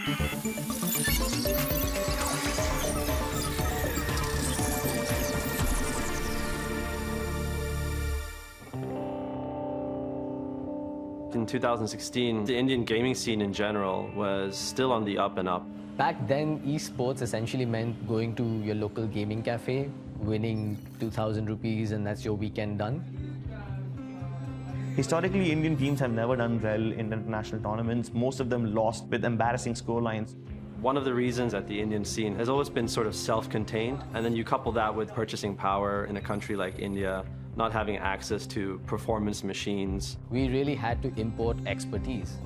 In 2016, the Indian gaming scene in general was still on the up and up. Back then, esports essentially meant going to your local gaming cafe, winning 2,000 rupees, and that's your weekend done. Historically, Indian teams have never done well in international tournaments. Most of them lost with embarrassing scorelines. One of the reasons that the Indian scene has always been sort of self-contained, and then you couple that with purchasing power in a country like India, not having access to performance machines. We really had to import expertise.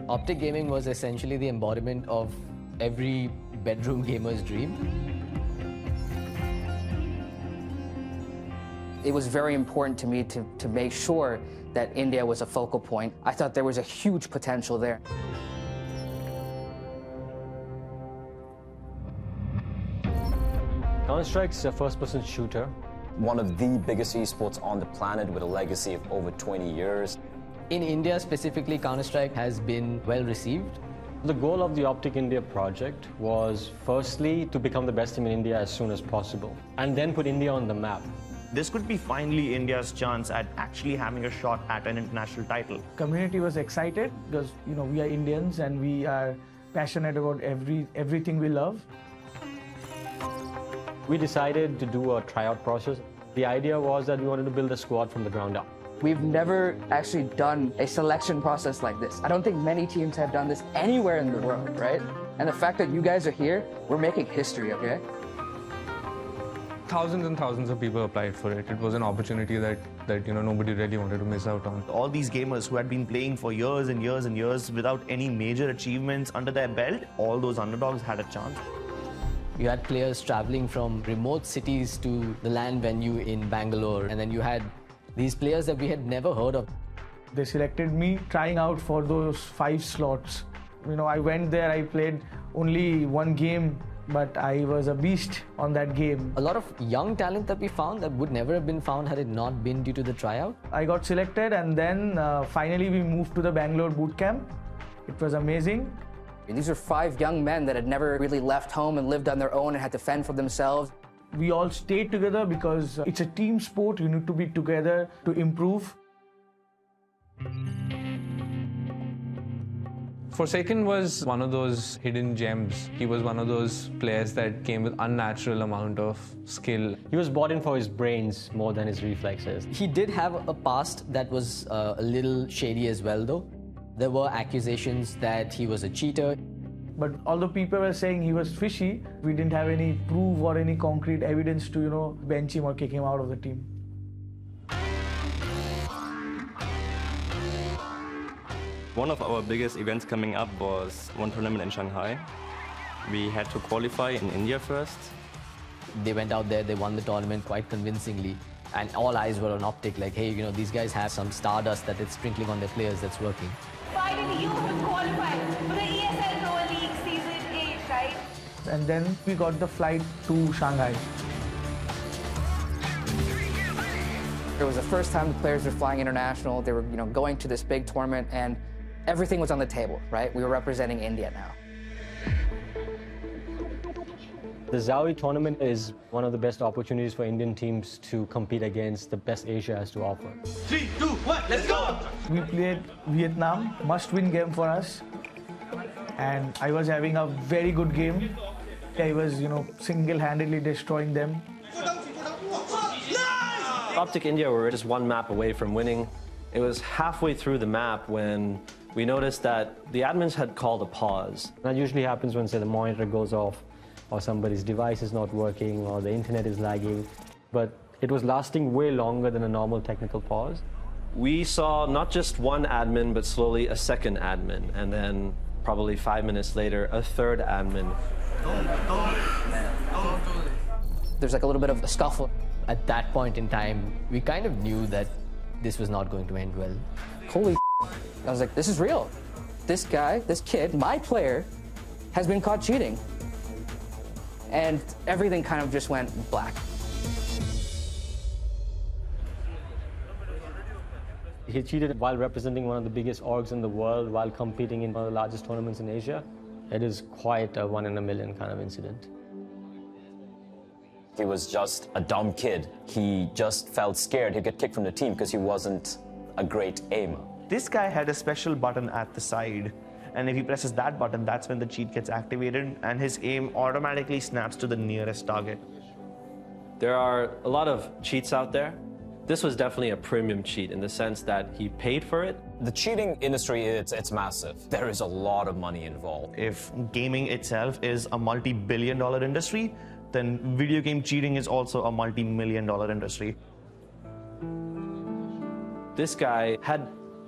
Optic gaming was essentially the embodiment of every bedroom gamer's dream. It was very important to me to make sure that India was a focal point. I thought there was a huge potential there. Counter-Strike's a first-person shooter. One of the biggest esports on the planet with a legacy of over 20 years. In India specifically, Counter-Strike has been well received. The goal of the Optic India project was firstly to become the best team in India as soon as possible, and then put India on the map. This could be finally India's chance at actually having a shot at an international title. Community was excited because we are Indians and we are passionate about everything we love. We decided to do a tryout process. The idea was that we wanted to build a squad from the ground up. We've never actually done a selection process like this. I don't think many teams have done this anywhere in the world, right? And the fact that you guys are here, we're making history, okay? Thousands and thousands of people applied for it. It was an opportunity that nobody really wanted to miss out on. All these gamers who had been playing for years and years and years without any major achievements under their belt, all those underdogs had a chance. You had players traveling from remote cities to the LAN venue in Bangalore, and then you had these players that we had never heard of. They selected me trying out for those 5 slots. I went there, I played only one game, but I was a beast on that game. A lot of young talent that we found that would never have been found had it not been due to the tryout. I got selected, and then finally we moved to the Bangalore boot camp. It was amazing. These are 5 young men that had never really left home and lived on their own and had to fend for themselves. We all stayed together because it's a team sport. You need to be together to improve. Forsaken was one of those hidden gems. He was one of those players that came with unnatural amount of skill. He was bought in for his brains more than his reflexes. He did have a past that was a little shady as well, though. There were accusations that he was a cheater. But although people were saying he was fishy, we didn't have any proof or any concrete evidence to, bench him or kick him out of the team. One of our biggest events coming up was one tournament in Shanghai. We had to qualify in India first. They went out there, they won the tournament quite convincingly. And all eyes were on Optic, like, hey, these guys have some stardust that it's sprinkling on their players that's working. Finally, you have qualified for the ESL Pro League Season 8, right? And then we got the flight to Shanghai. It was the first time the players were flying international. They were, going to this big tournament, and everything was on the table, right? We were representing India now. The Zawi tournament is one of the best opportunities for Indian teams to compete against the best Asia has to offer. 3, 2, 1, let's go! We played Vietnam, must-win game for us. And I was having a very good game. I was, single-handedly destroying them. Optic India were just one map away from winning. It was halfway through the map when we noticed that the admins had called a pause. That usually happens when, say, the monitor goes off, or somebody's device is not working, or the internet is lagging. But it was lasting way longer than a normal technical pause. We saw not just one admin, but slowly a second admin, and then probably 5 minutes later, a third admin. There's like a little bit of a scuffle. At that point in time, we kind of knew that this was not going to end well. Holy I was like, this is real. This guy, this kid, my player, has been caught cheating. And everything kind of just went black. He cheated while representing one of the biggest orgs in the world, while competing in one of the largest tournaments in Asia. It is quite a 1 in a million kind of incident. He was just a dumb kid. He just felt scared he'd get kicked from the team because he wasn't a great aimer. This guy had a special button at the side, and if he presses that button, that's when the cheat gets activated and his aim automatically snaps to the nearest target. There are a lot of cheats out there. This was definitely a premium cheat in the sense that he paid for it. The cheating industry, it's massive. There is a lot of money involved. If gaming itself is a multi-billion-dollar industry, then video game cheating is also a multi-million-dollar industry. This guy had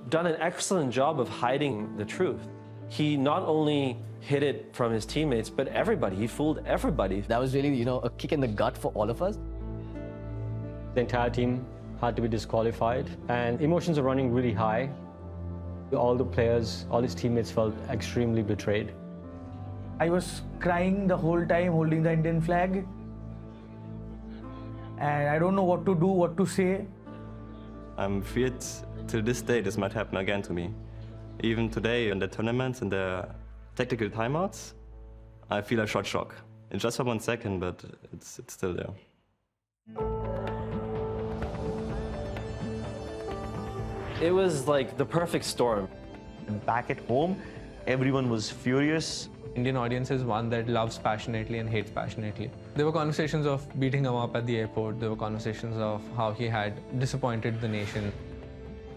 done an excellent job of hiding the truth. He not only hid it from his teammates, but everybody. He fooled everybody. That was really, a kick in the gut for all of us. The entire team had to be disqualified, and emotions are running really high. All the players, all his teammates felt extremely betrayed. I was crying the whole time holding the Indian flag. And I don't know what to do, what to say. I'm feared till this day this might happen again to me. Even today in the tournaments and the tactical timeouts, I feel a shot shock. It's just for 1 second, but it's still there. It was like the perfect storm. Back at home, everyone was furious. Indian audience is one that loves passionately and hates passionately. There were conversations of beating him up at the airport. There were conversations of how he had disappointed the nation.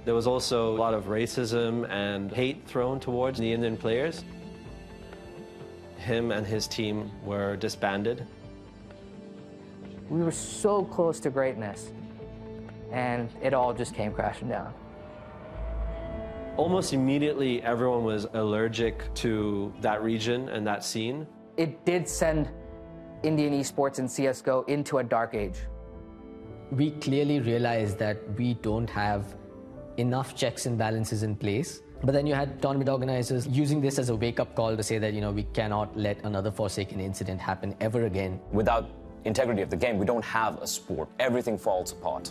There was also a lot of racism and hate thrown towards the Indian players. Him and his team were disbanded. We were so close to greatness, and it all just came crashing down. Almost immediately, everyone was allergic to that region and that scene. It did send Indian esports and CSGO into a dark age. We clearly realized that we don't have enough checks and balances in place. But then you had tournament organizers using this as a wake-up call to say that, we cannot let another Forsaken incident happen ever again. Without integrity of the game, we don't have a sport. Everything falls apart.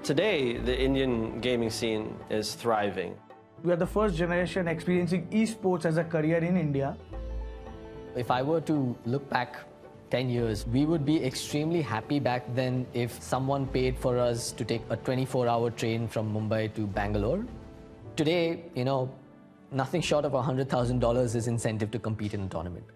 Today, the Indian gaming scene is thriving. We are the first generation experiencing esports as a career in India. If I were to look back 10 years, we would be extremely happy back then if someone paid for us to take a 24-hour train from Mumbai to Bangalore. Today, nothing short of $100,000 is incentive to compete in a tournament.